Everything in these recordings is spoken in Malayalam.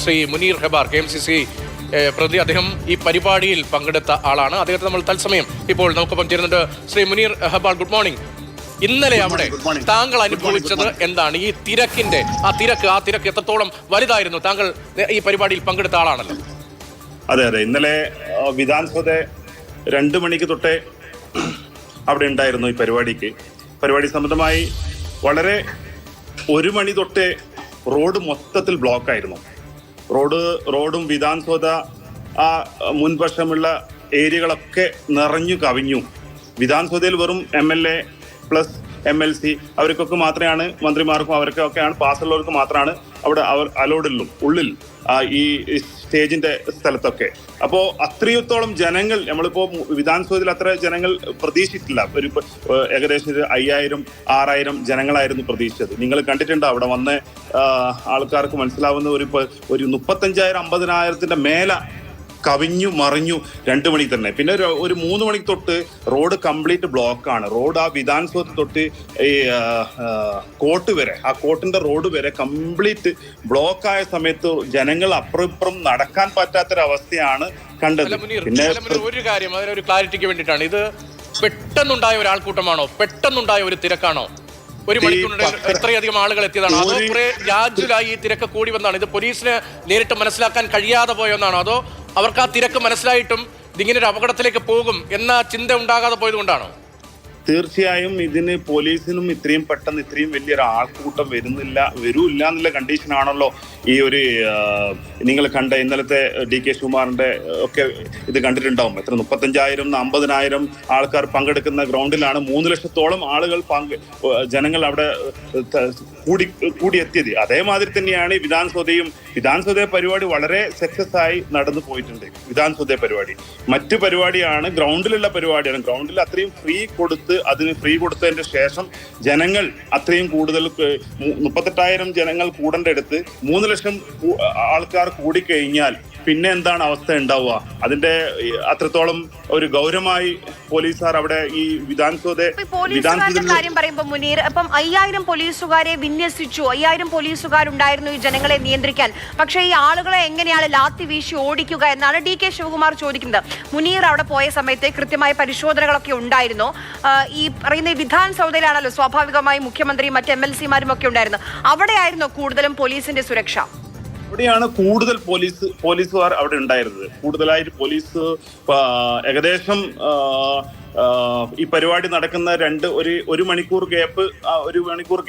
ശ്രീ മുനീർ ഹെബാർ KMCC പ്രതി, അദ്ദേഹം ഈ പരിപാടിയിൽ പങ്കെടുത്ത ആളാണ്. അദ്ദേഹത്തെ നമ്മൾ തത്സമയം ഇപ്പോൾ നമുക്കൊപ്പം ചേരുന്നുണ്ട്. Shri Muneer ഹെബാർ, good morning. ഇന്നലെ അവിടെ താങ്കൾ അനുഭവിച്ചത് എന്താണ്? ഈ തിരക്കിന്റെ ആ തിരക്ക് എത്രത്തോളം വലുതായിരുന്നു? താങ്കൾ ഈ പരിപാടിയിൽ പങ്കെടുത്ത ആളാണല്ലോ. അതെ, ഇന്നലെ വിധാൻസഭ 2 മണിക്ക് തൊട്ടേ അവിടെ ഉണ്ടായിരുന്നു. ഈ പരിപാടി സംബന്ധമായി വളരെ 1 മണി തൊട്ടേ റോഡ് മൊത്തത്തിൽ ബ്ലോക്കായിരുന്നു. റോഡും വിധാൻസഭ ആ മുൻവശമുള്ള ഏരിയകളൊക്കെ നിറഞ്ഞു കവിഞ്ഞു. വിധാൻസഭയിൽ വെറും MLA പ്ലസ് MLC അവർക്കൊക്കെ മാത്രമാണ്, മന്ത്രിമാർക്കും അവർക്കൊക്കെയാണ്, പാസ്സുള്ളവർക്ക് മാത്രമാണ് അവിടെ ഉള്ളിൽ ഈ സ്റ്റേജിന്റെ സ്ഥലത്തൊക്കെ. അപ്പോൾ അത്രയോത്തോളം ജനങ്ങൾ, നമ്മളിപ്പോ വിധാൻസഭയിൽ അത്ര ജനങ്ങൾ പ്രതീക്ഷിച്ചിട്ടില്ല. ഏകദേശം 5000-6000 ജനങ്ങളായിരുന്നു പ്രതീക്ഷിച്ചത്. നിങ്ങൾ കണ്ടിട്ടുണ്ടോ അവിടെ വന്ന ആൾക്കാർക്ക് മനസ്സിലാവുന്ന ഒരു 35,000-50,000 മേലെ കവിഞ്ഞു മറിഞ്ഞു 2 മണിക്ക് തന്നെ. പിന്നെ ഒരു 3 മണിക്ക് തൊട്ട് റോഡ് കംപ്ലീറ്റ് ബ്ലോക്കാണ്. റോഡ് ആ വിധാൻസഭ തൊട്ട് ഈ കോർട്ട് വരെ, ആ കോർട്ടിന്റെ റോഡ് വരെ കംപ്ലീറ്റ് ബ്ലോക്കായ സമയത്ത് ജനങ്ങൾ അപ്പുറം നടക്കാൻ പറ്റാത്തൊരവസ്ഥയാണ് കണ്ടത്. പിന്നെ ഒരു കാര്യം, അതിനൊരു ക്ലാരിറ്റിക്ക് വേണ്ടിയിട്ടാണ്, ഇത് പെട്ടെന്നുണ്ടായ ഒരു ആൾക്കൂട്ടമാണോ, പെട്ടെന്നുണ്ടായ ഒരു തിരക്കാണോ? 1 മണിക്കൂറിനിടയിൽ എത്രയധികം ആളുകൾ എത്തിയതാണോ, അതോ കുറെ യാജുലായി ഈ തിരക്ക് കൂടി വന്നാണ്? ഇത് പോലീസിന് നേരിട്ട് മനസ്സിലാക്കാൻ കഴിയാതെ പോയെന്നാണോ, അതോ അവർക്ക് ആ തിരക്ക് മനസ്സിലായിട്ടും ഇതിങ്ങനെ ഒരു അപകടത്തിലേക്ക് പോകും എന്ന ചിന്ത ഉണ്ടാകാതെ പോയത് കൊണ്ടാണോ? തീർച്ചയായും ഇതിന് പോലീസിനും ഇത്രയും പെട്ടെന്ന് ഇത്രയും വലിയൊരു ആൾക്കൂട്ടം വരില്ല എന്നുള്ള കണ്ടീഷനാണല്ലോ ഈ ഒരു നിങ്ങൾ കണ്ട ഇന്നലത്തെ DK ശിവകുമാറിന്റെ ഒക്കെ ഇത് കണ്ടിട്ടുണ്ടാവും. എത്ര 35,000-50,000 ആൾക്കാർ പങ്കെടുക്കുന്ന ഗ്രൗണ്ടിലാണ് 3 ലക്ഷത്തോളം ആളുകൾ ജനങ്ങൾ അവിടെ കൂടിയെത്തിയത്. അതേമാതിരി തന്നെയാണ് വിധാൻസഭ പരിപാടി വളരെ സക്സസ് ആയി നടന്നു പോയിട്ടുണ്ട്. വിധാൻസഭ പരിപാടി മറ്റു പരിപാടിയാണ്, ഗ്രൗണ്ടിലുള്ള പരിപാടിയാണ്. ഗ്രൗണ്ടിൽ അത്രയും അതിന് ഫ്രീ കൊടുത്തതിന്റെ ശേഷം ജനങ്ങൾ അത്രയും കൂടുതൽ 38,000 ജനങ്ങൾ കൂടേണ്ടടുത്ത് 3 ലക്ഷം ആൾക്കാർ കൂടിക്കഴിഞ്ഞാൽ പിന്നെ എന്താണ് അവസ്ഥ ഉണ്ടാവുക? അതിന്റെ അത്രത്തോളം ഒരു ഗൗരവമായി പോലീസുകാർ അവിടെ ഈ പോലീസുകാരുടെ കാര്യം പറയുമ്പോൾ മുനീർ, അപ്പം 5000 പോലീസുകാരെ വിന്യസിച്ചു, 5000 പോലീസുകാരുണ്ടായിരുന്നു ഈ ജനങ്ങളെ നിയന്ത്രിക്കാൻ. പക്ഷേ ഈ ആളുകളെ എങ്ങനെയാണ് ലാത്തി വീശി ഓടിക്കുക എന്നാണ് DK ശിവകുമാർ ചോദിക്കുന്നത്. മുനീർ അവിടെ പോയ സമയത്ത് കൃത്യമായ പരിശോധനകളൊക്കെ ഉണ്ടായിരുന്നു. ഈ പറയുന്ന വിധാൻസൗധയിലാണല്ലോ സ്വാഭാവികമായി മുഖ്യമന്ത്രിയും മറ്റ് MLC-മാരും ഒക്കെ ഉണ്ടായിരുന്നു. അവിടെയായിരുന്നു കൂടുതലും പോലീസിന്റെ സുരക്ഷ. അവിടെയാണ് കൂടുതൽ പോലീസുകാർ അവിടെ ഉണ്ടായിരുന്നത്. കൂടുതലായിട്ട് പോലീസ് ഏകദേശം ഈ പരിപാടി നടക്കുന്ന ഒരു മണിക്കൂർ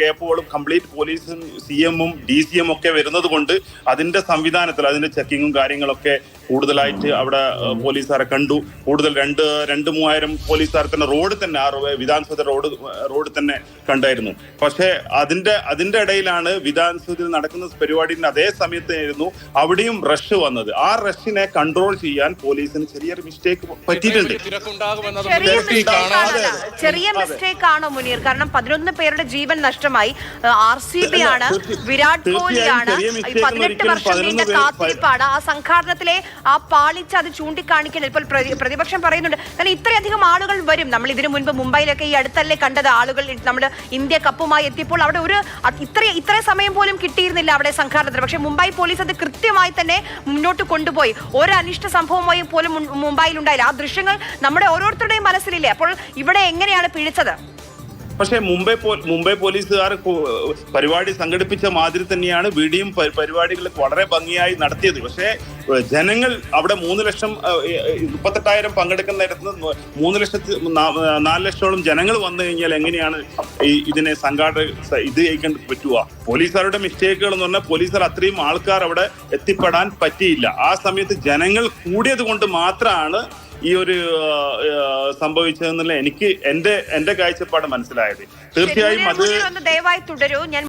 ഗ്യാപ്പോളം കംപ്ലീറ്റ് പോലീസും CM-ഉം DCM ഒക്കെ വരുന്നത് കൊണ്ട് അതിന്റെ സംവിധാനത്തിൽ അതിന്റെ ചെക്കിങ്ങും കാര്യങ്ങളൊക്കെ കൂടുതലായിട്ട് അവിടെ പോലീസുകാരെ കണ്ടു. കൂടുതൽ 2,000-3,000 പോലീസുകാർ തന്നെ റോഡ് തന്നെ വിധാൻസഭ റോഡ് തന്നെ കണ്ടായിരുന്നു. പക്ഷേ അതിന്റെ ഇടയിലാണ് വിധാൻസഭയിൽ നടക്കുന്ന പരിപാടിന്റെ അതേ സമയത്തായിരുന്നു അവിടെയും റഷ് വന്നത്. ആ റഷിനെ കൺട്രോൾ ചെയ്യാൻ പോലീസിന് ചെറിയൊരു മിസ്റ്റേക്ക് പറ്റിയിട്ടുണ്ട്. ചെറിയ മിസ്റ്റേക്ക് ആണോ മുനീർ? കാരണം 11 പേരുടെ ജീവൻ നഷ്ടമായി. RCB ആണ്, വിരാട് കോഹ്ലിയാണ്, 18 വർഷം നീണ്ട കാത്തിരിപ്പാണ്. ആ സംഘാടനത്തിലെ ആ പാളിച്ച അത് ചൂണ്ടിക്കാണിക്കാൻ ഇപ്പോൾ പ്രതിപക്ഷം പറയുന്നുണ്ട്. കാരണം ഇത്രയധികം ആളുകൾ വരും. നമ്മൾ ഇതിനു മുൻപ് മുംബൈയിലൊക്കെ ഈ അടുത്തല്ലേ കണ്ടത്, ആളുകൾ നമ്മുടെ ഇന്ത്യ കപ്പുമായി എത്തിയപ്പോൾ അവിടെ ഇത്ര സമയം പോലും കിട്ടിയിരുന്നില്ല അവിടെ സംഘാടനത്തിന്. പക്ഷെ മുംബൈ പോലീസ് അത് കൃത്യമായി തന്നെ മുന്നോട്ട് കൊണ്ടുപോയി. ഒരു അനിഷ്ട സംഭവമായി പോലും മുംബൈയിൽ ഉണ്ടായില്ല. ആ ദൃശ്യങ്ങൾ നമ്മുടെ ഓരോരുത്തരുടെയും മനസ്സിലില്ലേ? അപ്പോൾ ഇവിടെ എങ്ങനെയാണ് പിഴച്ചത്? പക്ഷേ മുംബൈ പോലീസുകാർ പരിപാടി സംഘടിപ്പിച്ച മാതിരി തന്നെയാണ് ഇവിടെയും പരിപാടികൾ വളരെ ഭംഗിയായി നടത്തിയത്. പക്ഷേ ജനങ്ങൾ അവിടെ 38,000 പങ്കെടുക്കുന്നിടത്ത് 4 ലക്ഷത്തോളം ജനങ്ങൾ വന്നു കഴിഞ്ഞാൽ എങ്ങനെയാണ് ഇതിനെ ഇത് ജയിക്കാൻ പറ്റുക? പോലീസുകാരുടെ മിസ്റ്റേക്കുകൾ എന്ന് പറഞ്ഞാൽ പോലീസുകാർ അത്രയും ആൾക്കാർ അവിടെ എത്തിപ്പെടാൻ പറ്റിയില്ല. ആ സമയത്ത് ജനങ്ങൾ കൂടിയത് കൊണ്ട് മാത്രമാണ് ഈ ഒരു സംഭവിച്ചതെന്നുള്ള എനിക്ക് എന്റെ കാഴ്ചപ്പാട് മനസ്സിലായത്. തീർച്ചയായും അത് ദയവായി തുടരൂ. ഞാൻ